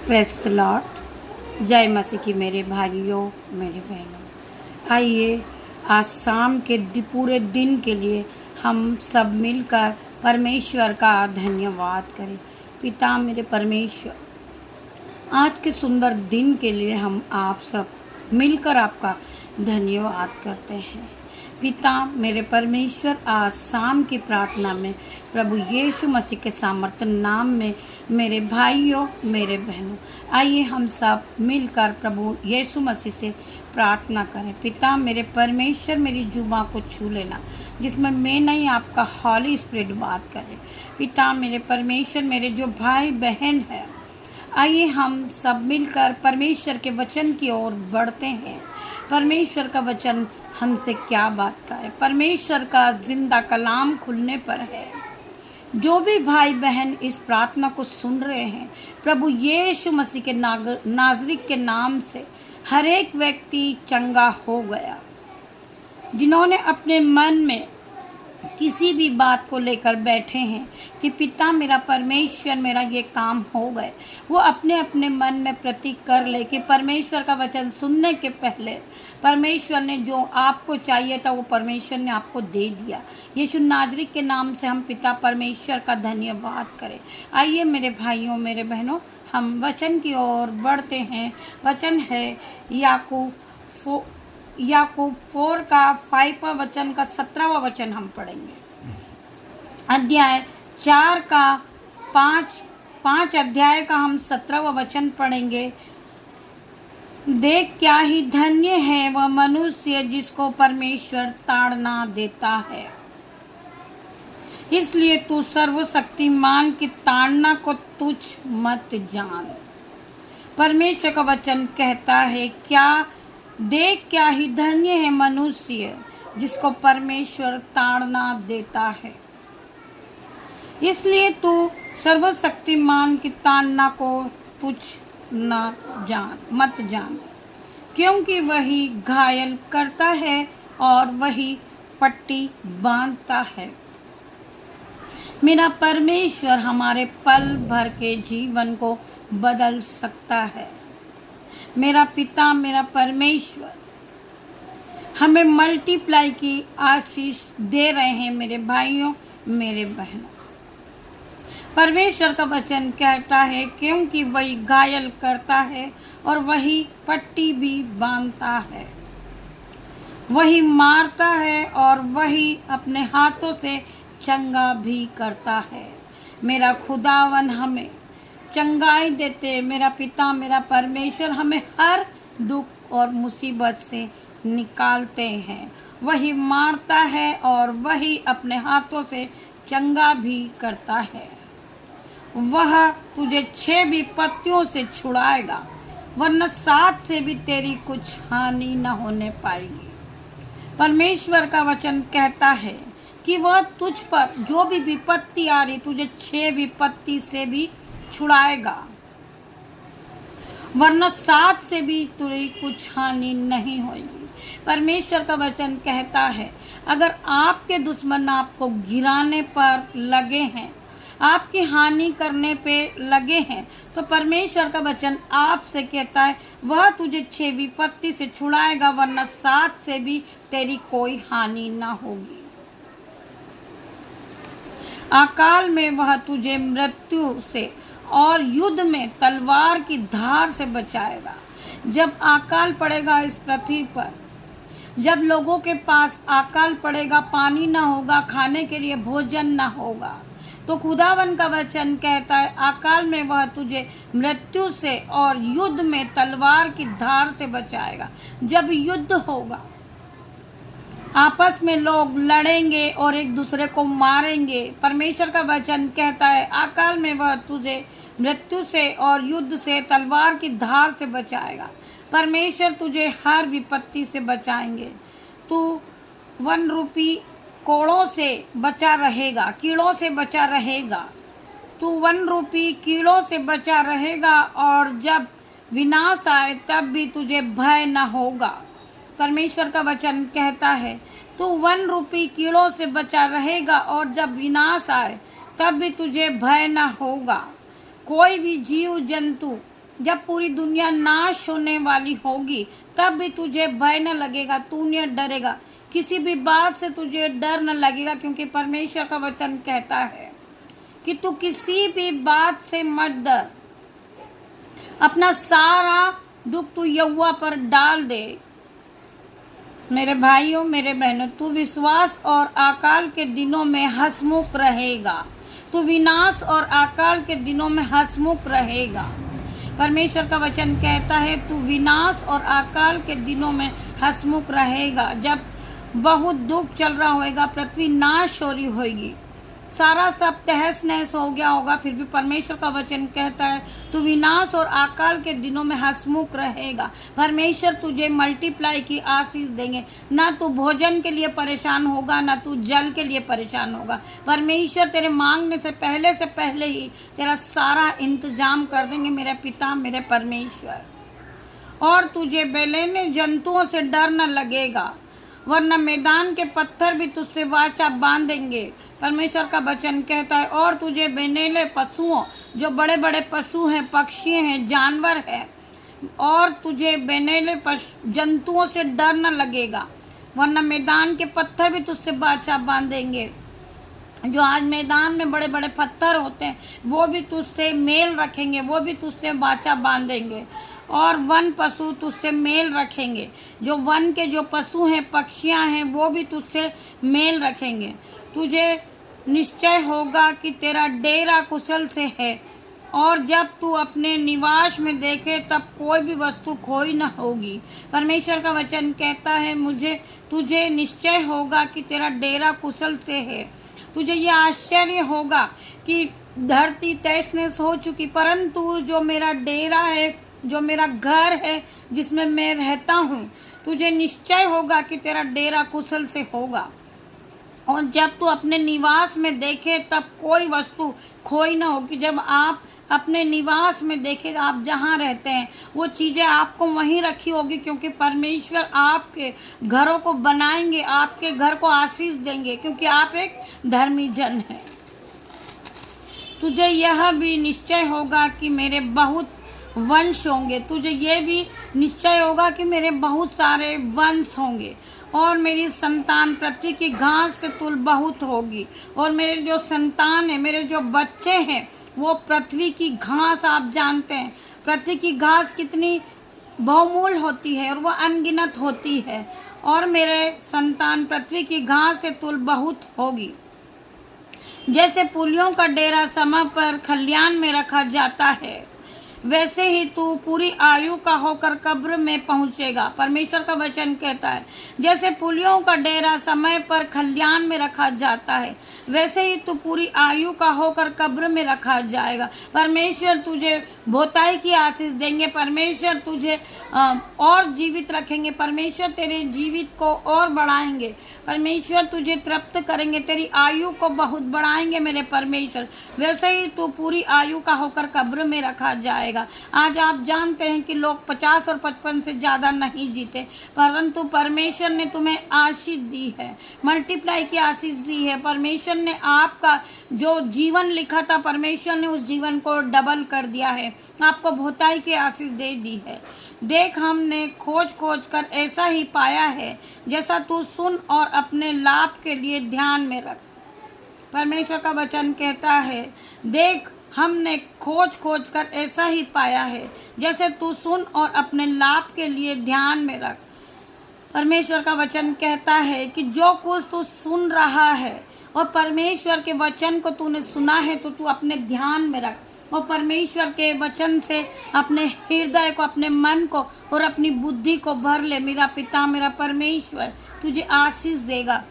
Press the Lord. जय मसीह की मेरे भाइयों मेरे बहनों। आइए आज शाम के पूरे दिन के लिए हम सब मिलकर परमेश्वर का धन्यवाद करें। पिता मेरे परमेश्वर, आज के सुंदर दिन के लिए हम आप सब मिलकर आपका धन्यवाद करते हैं। पिता मेरे परमेश्वर, आज शाम की प्रार्थना में प्रभु यीशु मसीह के सामर्थ्य नाम में मेरे भाइयों मेरे बहनों, आइए हम सब मिलकर प्रभु यीशु मसीह से प्रार्थना करें। पिता मेरे परमेश्वर, मेरी जुबां को छू लेना जिसमें मैं नहीं आपका हॉली स्पिरिट बात करे। पिता मेरे परमेश्वर, मेरे जो भाई बहन हैं, आइए हम सब मिलकर परमेश्वर के वचन की ओर बढ़ते हैं। परमेश्वर का वचन हमसे क्या बात का है। परमेश्वर का जिंदा कलाम खुलने पर है। जो भी भाई बहन इस प्रार्थना को सुन रहे हैं, प्रभु यीशु मसीह के नाज़रीत के नाम से हर एक व्यक्ति चंगा हो गया। जिन्होंने अपने मन में किसी भी बात को लेकर बैठे हैं कि पिता मेरा परमेश्वर, मेरा ये काम हो गए, वो अपने अपने मन में प्रतीक कर ले कि परमेश्वर का वचन सुनने के पहले परमेश्वर ने जो आपको चाहिए था वो परमेश्वर ने आपको दे दिया। यीशु नाज़री के नाम से हम पिता परमेश्वर का धन्यवाद करें। आइए मेरे भाइयों मेरे बहनों, हम वचन की ओर बढ़ते हैं। वचन है याकूब 4 का 5वां वचन का 17वां वचन हम पढ़ेंगे। अध्याय 4 का 5 अध्याय का हम 17वां वचन पढ़ेंगे। देख क्या ही धन्य है वह मनुष्य जिसको परमेश्वर ताड़ना देता है। इसलिए तू सर्वशक्तिमान की ताड़ना को तुच्छ मत जान। परमेश्वर का वचन कहता है, देख क्या ही धन्य है मनुष्य जिसको परमेश्वर ताड़ना देता है। इसलिए तू सर्वशक्तिमान की ताड़ना को तुच्छ मत जान, क्योंकि वही घायल करता है और वही पट्टी बांधता है। मेरा परमेश्वर हमारे पल भर के जीवन को बदल सकता है। मेरा पिता मेरा परमेश्वर हमें मल्टीप्लाई की आशीष दे रहे हैं। मेरे भाइयों मेरे बहनों, परमेश्वर का वचन कहता है, क्योंकि वही घायल करता है और वही पट्टी भी बांधता है, वही मारता है और वही अपने हाथों से चंगा भी करता है। मेरा खुदावन हमें चंगाई देते। मेरा पिता मेरा परमेश्वर हमें हर दुख और मुसीबत से निकालते हैं। वही मारता है और वही अपने हाथों से चंगा भी करता है। वह तुझे 6 विपत्तियों से छुड़ाएगा, वरना 7 से भी तेरी कुछ हानि न होने पाएगी। परमेश्वर का वचन कहता है कि वह तुझ पर जो भी विपत्ति आ रही, तुझे 6 विपत्ति से भी छुड़ाएगा, वरना 7 से भी तुझे कुछ हानि नहीं होगी। परमेश्वर का वचन कहता है, अगर आपके दुश्मन आपको गिराने पर लगे हैं, आपकी हानि करने पे लगे हैं, तो परमेश्वर का वचन आपसे कहता है, वह तुझे 6 विपत्ति से छुड़ाएगा, वरना 7 से भी तेरी कोई हानि ना होगी। अकाल में वह तुझे मृत्यु से और युद्ध में तलवार की धार से बचाएगा। जब अकाल पड़ेगा इस पृथ्वी पर, जब लोगों के पास अकाल पड़ेगा, पानी ना होगा, खाने के लिए भोजन ना होगा, तो खुदावन का वचन कहता है, अकाल में वह तुझे मृत्यु से और युद्ध में तलवार की धार से बचाएगा। जब युद्ध होगा, आपस में लोग लड़ेंगे और एक दूसरे को मारेंगे, परमेश्वर का वचन कहता है, अकाल में वह तुझे मृत्यु से और युद्ध से तलवार की धार से बचाएगा। परमेश्वर तुझे हर विपत्ति से बचाएंगे। तू 1 रूपी कोड़ों से बचा रहेगा, कीड़ों से बचा रहेगा। तू 1 रूपी कीड़ों से बचा रहेगा और जब विनाश आए तब भी तुझे भय न होगा। परमेश्वर का वचन कहता है, तू 1 रूपी कीड़ों से बचा रहेगा और जब विनाश आए तब भी तुझे भय न होगा। कोई भी जीव जंतु जब पूरी दुनिया नाश होने वाली होगी तब भी तुझे भय न लगेगा, तू नहीं डरेगा, किसी भी बात से तुझे डर न लगेगा, क्योंकि परमेश्वर का वचन कहता है कि तू किसी भी बात से मत डर। अपना सारा दुख तू यहोवा पर डाल दे। मेरे भाइयों, मेरे बहनों, तू विश्वास और अकाल के दिनों में हंसमुख रहेगा। तू विनाश और अकाल के दिनों में हंसमुख रहेगा। परमेश्वर का वचन कहता है तू विनाश और अकाल के दिनों में हंसमुख रहेगा। जब बहुत दुख चल रहा होगा, पृथ्वी नाश हो रही होगी, सारा सब तहस नहस हो गया होगा, फिर भी परमेश्वर का वचन कहता है तू विनाश और अकाल के दिनों में हंसमुख रहेगा। परमेश्वर तुझे मल्टीप्लाई की आशीष देंगे। ना तू भोजन के लिए परेशान होगा, ना तू जल के लिए परेशान होगा। परमेश्वर तेरे मांगने से पहले ही तेरा सारा इंतजाम कर देंगे, मेरे पिता, मेरे परमेश्वर। और तुझे बेलैने जंतुओं से डर न लगेगा, वरना मैदान के पत्थर भी तुझसे वाचा बांधेंगे। परमेश्वर का वचन कहता है और तुझे बेनेले पशुओं, जो बड़े बड़े पशु हैं, पक्षी हैं, जानवर हैं, और तुझे बेनेले जंतुओं से डर न लगेगा, वरना मैदान के पत्थर भी तुझसे वाचा बांधेंगे। जो आज मैदान में बड़े बड़े पत्थर होते हैं वो भी तुझसे मेल रखेंगे, वो भी तुझसे वाचा बांधेंगे। और वन पशु तुझसे मेल रखेंगे, जो वन के जो पशु हैं, पक्षियां हैं, वो भी तुझसे मेल रखेंगे। तुझे निश्चय होगा कि तेरा डेरा कुशल से है, और जब तू अपने निवास में देखे तब कोई भी वस्तु खोई न होगी। परमेश्वर का वचन कहता है तुझे निश्चय होगा कि तेरा डेरा कुशल से है। तुझे ये आश्चर्य होगा कि धरती तहस नहस हो चुकी, परंतु जो मेरा डेरा है, जो मेरा घर है, जिसमें मैं रहता हूँ, तुझे निश्चय होगा कि तेरा डेरा कुशल से होगा। और जब तू अपने निवास में देखे तब कोई वस्तु खोई ना होगी। जब आप अपने निवास में देखे, आप जहाँ रहते हैं, वो चीज़ें आपको वहीं रखी होगी, क्योंकि परमेश्वर आपके घरों को बनाएंगे, आपके घर को आशीष देंगे, क्योंकि आप एक धर्मी जन हैं। तुझे यह भी निश्चय होगा कि मेरे बहुत वंश होंगे। तुझे ये भी निश्चय होगा कि मेरे बहुत सारे वंश होंगे, और मेरी संतान पृथ्वी की घास से तुल बहुत होगी। और मेरे जो संतान है, मेरे जो बच्चे हैं, वो पृथ्वी की घास, आप जानते हैं पृथ्वी की घास कितनी बहुमूल्य होती है और वो अनगिनत होती है। और मेरे संतान पृथ्वी की घास से तुल बहुत होगी। जैसे पुलियों का डेरा समय पर खलियान में रखा जाता है, वैसे ही तू पूरी आयु का होकर कब्र में पहुंचेगा। परमेश्वर का वचन कहता है जैसे पुलियों का डेरा समय पर खलियान में रखा जाता है, वैसे ही तू पूरी आयु का होकर कब्र में रखा जाएगा। परमेश्वर तुझे भोताई की आशीष देंगे, परमेश्वर तुझे और जीवित रखेंगे, परमेश्वर तेरे जीवित को और बढ़ाएंगे, परमेश्वर तुझे तृप्त करेंगे, तेरी आयु को बहुत बढ़ाएंगे मेरे परमेश्वर। वैसे ही तू पूरी आयु का होकर कब्र में रखा जाएगा। आज आप जानते हैं कि लोग 50 और 55 से ज़्यादा नहीं जीते, परंतु परमेश्वर ने तुम्हें आशीष दी है, मल्टीप्लाई की आशीष दी है। परमेश्वर ने आपका जो जीवन लिखा था, परमेश्वर ने उस जीवन को डबल कर दिया है, आपको भोताई की आशीष दे दी है। देख, हमने खोज खोज कर ऐसा ही पाया है जैसा तू सुन और अपने लाभ के लिए ध्यान में रख। परमेश्वर का वचन कहता है देख, हमने खोज खोज कर ऐसा ही पाया है जैसे तू सुन और अपने लाभ के लिए ध्यान में रख। परमेश्वर का वचन कहता है कि जो कुछ तू सुन रहा है और परमेश्वर के वचन को तूने सुना है, तो तू अपने ध्यान में रख और परमेश्वर के वचन से अपने हृदय को, अपने मन को और अपनी बुद्धि को भर ले। मेरा पिता, मेरा परमेश्वर तुझे आशीष देगा।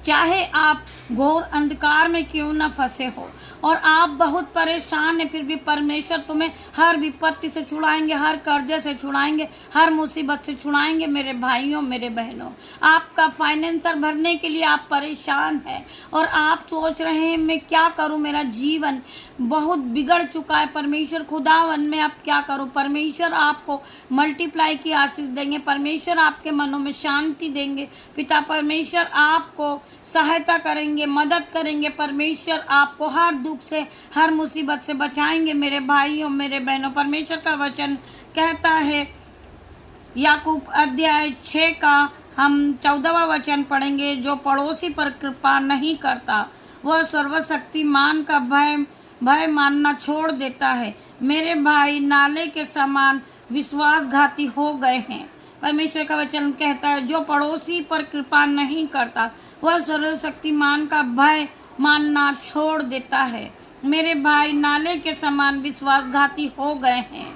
चाहे आप घोर अंधकार में क्यों न फंसे हो और आप बहुत परेशान हैं, फिर भी परमेश्वर तुम्हें हर विपत्ति से छुड़ाएंगे, हर कर्जे से छुड़ाएंगे, हर मुसीबत से छुड़ाएंगे। मेरे भाइयों, मेरे बहनों, आपका फाइनेंसर भरने के लिए आप परेशान हैं और आप सोच रहे हैं मैं क्या करूं, मेरा जीवन बहुत बिगड़ चुका है, परमेश्वर खुदावन में अब क्या करूं। परमेश्वर आपको मल्टीप्लाई की आशीष देंगे, परमेश्वर आपके मनों में शांति देंगे। पिता परमेश्वर आपको सहायता करेंगे आएंगे, मदद करेंगे। परमेश्वर आपको हर दुख से, हर मुसीबत से बचाएंगे मेरे भाइयों, मेरे बहनों। परमेश्वर का वचन कहता है, याकूब अध्याय 6 का हम 14वां वचन पढ़ेंगे, जो पड़ोसी पर कृपा नहीं करता वह सर्वशक्तिमान का भय मानना छोड़ देता है। मेरे भाई नाले के समान विश्वासघाती हो गए हैं। परमेश्वर का वचन कहता है, जो पड़ोसी पर कृपा नहीं करता वह सर्वशक्तिमान का भय मानना छोड़ देता है। मेरे भाई नाले के समान विश्वासघाती हो गए हैं।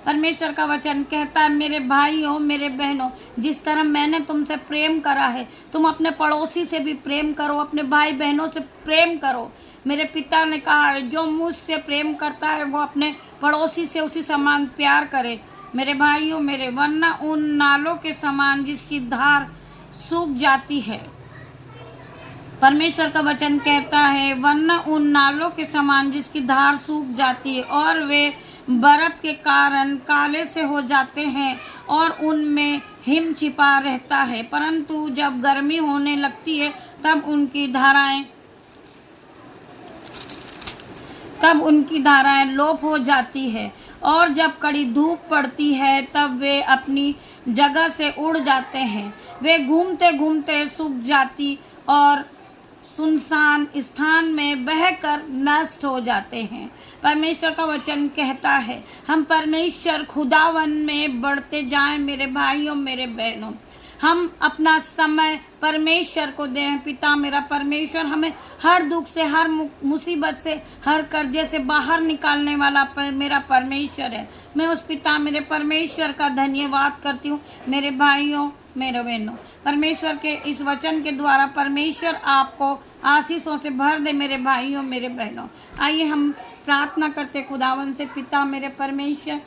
परमेश्वर का वचन कहता है, मेरे भाइयों, मेरे बहनों, जिस तरह मैंने तुमसे प्रेम करा है, तुम अपने पड़ोसी से भी प्रेम करो, अपने भाई बहनों से प्रेम करो। मेरे पिता ने कहा है, जो मुझसे प्रेम करता है वो अपने पड़ोसी से उसी समान प्यार करे। मेरे भाइयों मेरे, वरना उन नालों के समान जिसकी धार सूख जाती है। परमेश्वर का वचन कहता है, वरना उन नालों के समान जिसकी धार सूख जाती है और वे बर्फ के कारण काले से हो जाते हैं और उनमें हिम छिपा रहता है, परंतु जब गर्मी होने लगती है तब उनकी धाराएं लोप हो जाती है, और जब कड़ी धूप पड़ती है तब वे अपनी जगह से उड़ जाते हैं। वे घूमते घूमते सूख जाती और सुनसान स्थान में बहकर नष्ट हो जाते हैं। परमेश्वर का वचन कहता है, हम परमेश्वर खुदावन में बढ़ते जाएं मेरे भाइयों, मेरे बहनों। हम अपना समय परमेश्वर को दें। पिता मेरा परमेश्वर हमें हर दुख से, हर मुसीबत से, हर कर्जे से बाहर निकालने वाला मेरा परमेश्वर है। मैं उस पिता मेरे परमेश्वर का धन्यवाद करती हूँ। मेरे भाइयों, मेरे बहनों, परमेश्वर के इस वचन के द्वारा परमेश्वर आपको आशीषों से भर दे मेरे भाइयों, मेरे बहनों। आइए हम प्रार्थना करते खुदावन से। पिता मेरे परमेश्वर,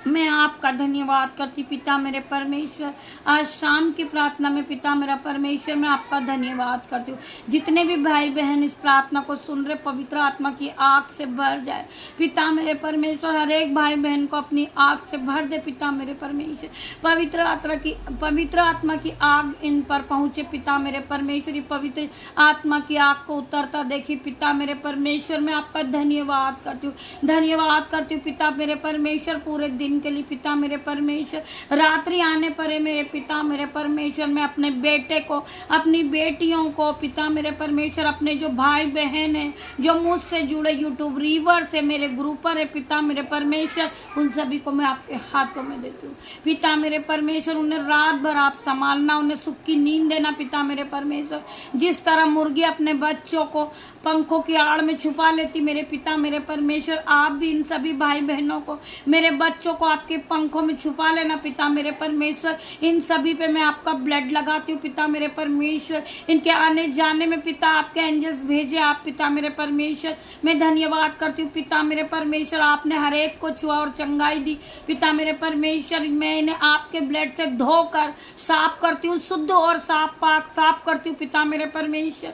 मैं आपका धन्यवाद करती पिता मेरे परमेश्वर। आज शाम की प्रार्थना में पिता मेरा परमेश्वर, मैं आपका धन्यवाद करती हूँ। जितने भी भाई बहन इस प्रार्थना को सुन रहे, पवित्र आत्मा की आग से भर जाए पिता मेरे परमेश्वर। हर एक भाई बहन को अपनी आग से भर दे पिता मेरे परमेश्वर। पवित्र आत्मा की आग इन पर पहुँचे पिता मेरे परमेश्वर। पवित्र आत्मा की आग को उतरता देखी पिता मेरे परमेश्वर। मैं आपका धन्यवाद करती हूँ, धन्यवाद करती हूँ पिता मेरे परमेश्वर। पूरे दिन के लिए पिता मेरे परमेश्वर, रात्रि आने पर है मेरे पिता मेरे परमेश्वर। मैं अपने बेटे को, अपनी बेटियों को पिता मेरे परमेश्वर, अपने जो भाई बहन हैं जो मुझसे जुड़े यूट्यूब रीवर से मेरे ग्रुपर है पिता मेरे परमेश्वर, उन सभी को मैं आपके हाथों में देती हूँ पिता मेरे परमेश्वर। उन्हें रात भर आप संभालना, उन्हें सुख की नींद देना पिता मेरे परमेश्वर। जिस तरह मुर्गी अपने बच्चों को पंखों की आड़ में छुपा लेती मेरे पिता मेरे परमेश्वर, आप भी इन सभी भाई बहनों को, मेरे बच्चों को आपके पंखों में छुपा लेना पिता मेरे परमेश्वर। इन सभी पे मैं आपका ब्लड लगाती हूँ पिता मेरे परमेश्वर। इनके आने जाने में पिता आपके एंजल्स भेजे आप पिता मेरे परमेश्वर। मैं धन्यवाद करती हूँ पिता मेरे परमेश्वर, आपने हर एक को छुआ और चंगाई दी पिता मेरे परमेश्वर। मैं इन्हें आपके ब्लड से धोकर साफ करती हूँ, शुद्ध और साफ करती हूँ पिता मेरे परमेश्वर।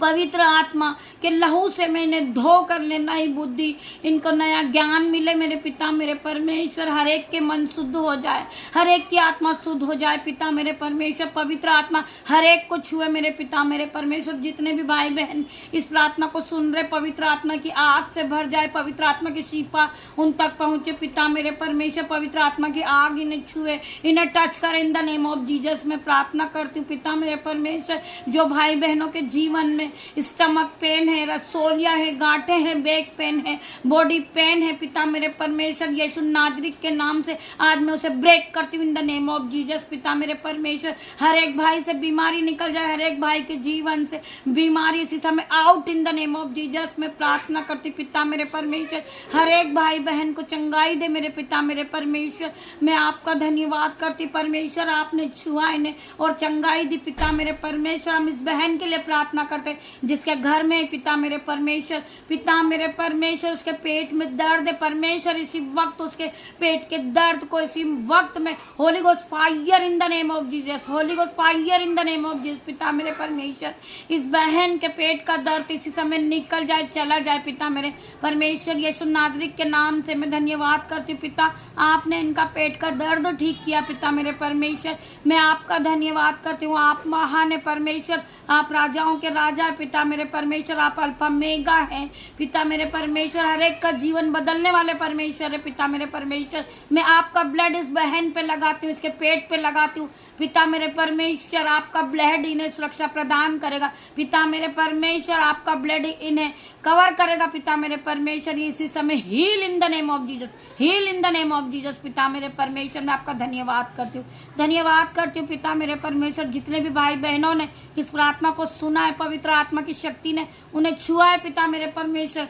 पवित्र आत्मा के लहू से मैं इन्हें धो कर ले नई बुद्धि, इनको नया ज्ञान मिले मेरे पिता मेरे परमेश्वर। हर एक के मन शुद्ध हो जाए, हर एक की आत्मा शुद्ध हो जाए पिता मेरे परमेश्वर। पवित्र आत्मा हर एक को छुए मेरे पिता मेरे परमेश्वर। जितने भी भाई बहन इस प्रार्थना को सुन रहे, पवित्र आत्मा की आग से भर जाए, पवित्र आत्मा की शिफा उन तक पहुँचे पिता मेरे परमेश्वर। पवित्र आत्मा की आग इन्हें छुए, इन्हें टच करे इन द नेम ऑफ जीसस। मैं प्रार्थना करती हूँ पिता मेरे परमेश्वर, जो भाई बहनों के जीवन में स्टमक पेन है, रसोलिया है, गांठे हैं, बैक पेन है, बॉडी पेन है पिता मेरे परमेश्वर, यीशु नाजरिक के नाम से आज मैं उसे ब्रेक करती हूँ इन द नेम ऑफ जीसस पिता मेरे परमेश्वर। हर एक भाई से बीमारी निकल जाए, हर एक भाई के जीवन से बीमारी इसी समय out in the name of Jesus. मैं प्रार्थना करती पिता मेरे परमेश्वर, हर एक भाई बहन को चंगाई दे मेरे पिता मेरे परमेश्वर। मैं आपका धन्यवाद करती परमेश्वर, आपने छुआ इन्हें और चंगाई दी पिता मेरे परमेश्वर। हम इस बहन के लिए प्रार्थना करते जिसके घर में पिता मेरे परमेश्वर, पिता मेरे परमेश्वर उसके पेट में दर्द है परमेश्वर, इसी वक्त उसके पेट के दर्द को इसी वक्त में Holi ghost fire in the name of Jesus, Holi ghost fire in the name of Jesus पिता मेरे परमेश्वर। इस बहन के पेट का दर्द इसी समय निकल जाए, चला जाए पिता मेरे परमेश्वर। यीशु नाजरिक के नाम से मैं धन्यवाद करती हूँ पिता, आपने इनका पेट का दर्द ठीक किया पिता मेरे परमेश्वर। मैं आपका धन्यवाद करती हूँ, आप महान है परमेश्वर, आप राजाओं के राजा जाए पिता मेरे परमेश्वर। आप अल्फा मेगा हैं पिता मेरे परमेश्वर, हर एक का जीवन बदलने वाले परमेश्वर है पिता मेरे परमेश्वर। मैं आपका ब्लड इस बहन पे लगाती हूँ, इसके पेट पे लगाती हूँ पिता मेरे परमेश्वर। आपका ब्लड इन्हें सुरक्षा प्रदान करेगा पिता मेरे परमेश्वर, आपका ब्लड इन्हें कवर करेगा पिता मेरे परमेश्वर। इसी समय heal in the name of Jesus, heal in the name of Jesus पिता मेरे परमेश्वर। मैं आपका धन्यवाद करती हूँ, धन्यवाद करती हूँ पिता मेरे परमेश्वर। जितने भी भाई बहनों ने इस प्रार्थना को सुना है, पवित्र आत्मा की शक्ति ने उन्हें छुआ है पिता मेरे परमेश्वर,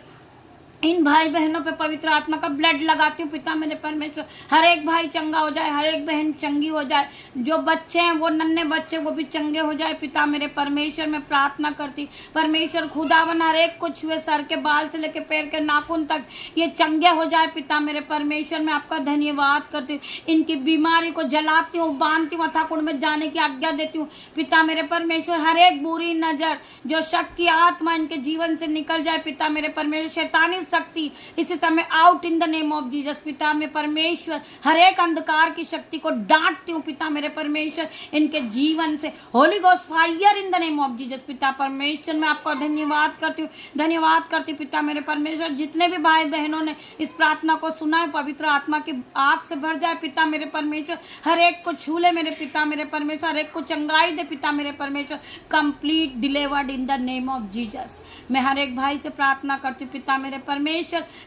इन भाई बहनों पे पवित्र आत्मा का ब्लड लगाती हूँ पिता मेरे परमेश्वर। हर एक भाई चंगा हो जाए, हर एक बहन चंगी हो जाए, जो बच्चे हैं वो नन्हे बच्चे वो भी चंगे हो जाए पिता मेरे परमेश्वर। मैं प्रार्थना करती परमेश्वर खुदावन, हर एक को छुए, सर के बाल से लेकर पैर के नाखून तक ये चंगे हो जाए पिता मेरे परमेश्वर। मैं आपका धन्यवाद करती हूँ, इनकी बीमारी को जलाती हूँ, बांधती हूँ, अथाकुंड में जाने की आज्ञा देती हूँ पिता मेरे परमेश्वर। हर एक बुरी नजर, जो शक की आत्मा इनके जीवन से निकल जाए पिता मेरे परमेश्वर। शैतानी शक्ति इस समय out in the name of Jesus पिता में परमेश्वर। हर एक अंधकार की शक्ति को डांटती हूँ पिता मेरे परमेश्वर इनके जीवन से। Holi ghost fire in the name of Jesus पिता परमेश्वर। मैं आपका धन्यवाद करती हूँ, धन्यवाद करती हूँ पिता मेरे परमेश्वर। जितने भी भाई बहनों ने इस प्रार्थना को सुना है, पवित्र आत्मा की आग से भर जाए पिता मेरे परमेश्वर। हर एक को छू ले मेरे पिता मेरे परमेश्वर, हर एक को चंगाई दे पिता मेरे परमेश्वर। Complete delivered in the name of Jesus. मैं हर एक भाई से प्रार्थना करती हूँ पिता मेरे परमेश्वर,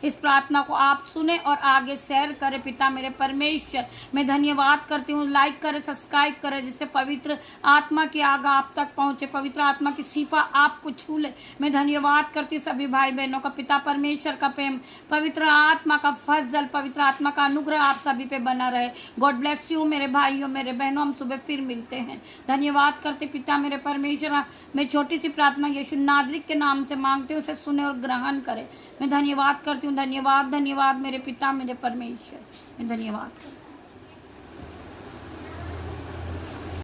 इस प्रार्थना को आप सुने और आगे शेयर करें पिता मेरे परमेश्वर। मैं धन्यवाद करती हूँ, लाइक करें, सब्सक्राइब करें, जिससे पवित्र आत्मा की आग आप तक पहुँचे, पवित्र आत्मा की शिफा आपको छू ले। मैं धन्यवाद करती हूँ सभी भाई बहनों का, पिता परमेश्वर का प्रेम, पवित्र आत्मा का फजल, पवित्र आत्मा का अनुग्रह आप सभी पे बना रहे। गॉड ब्लेस यू मेरे भाइयों मेरे बहनों। हम सुबह फिर मिलते हैं। धन्यवाद करते पिता मेरे परमेश्वर। मैं छोटी सी प्रार्थना यीशु नाज़री के नाम से मांगती हूँ, उसे सुने और ग्रहण करें। मैं धन्यवाद करती हूँ, धन्यवाद धन्यवाद मेरे पिता मेरे परमेश्वर। मैं धन्यवाद करती हूँ।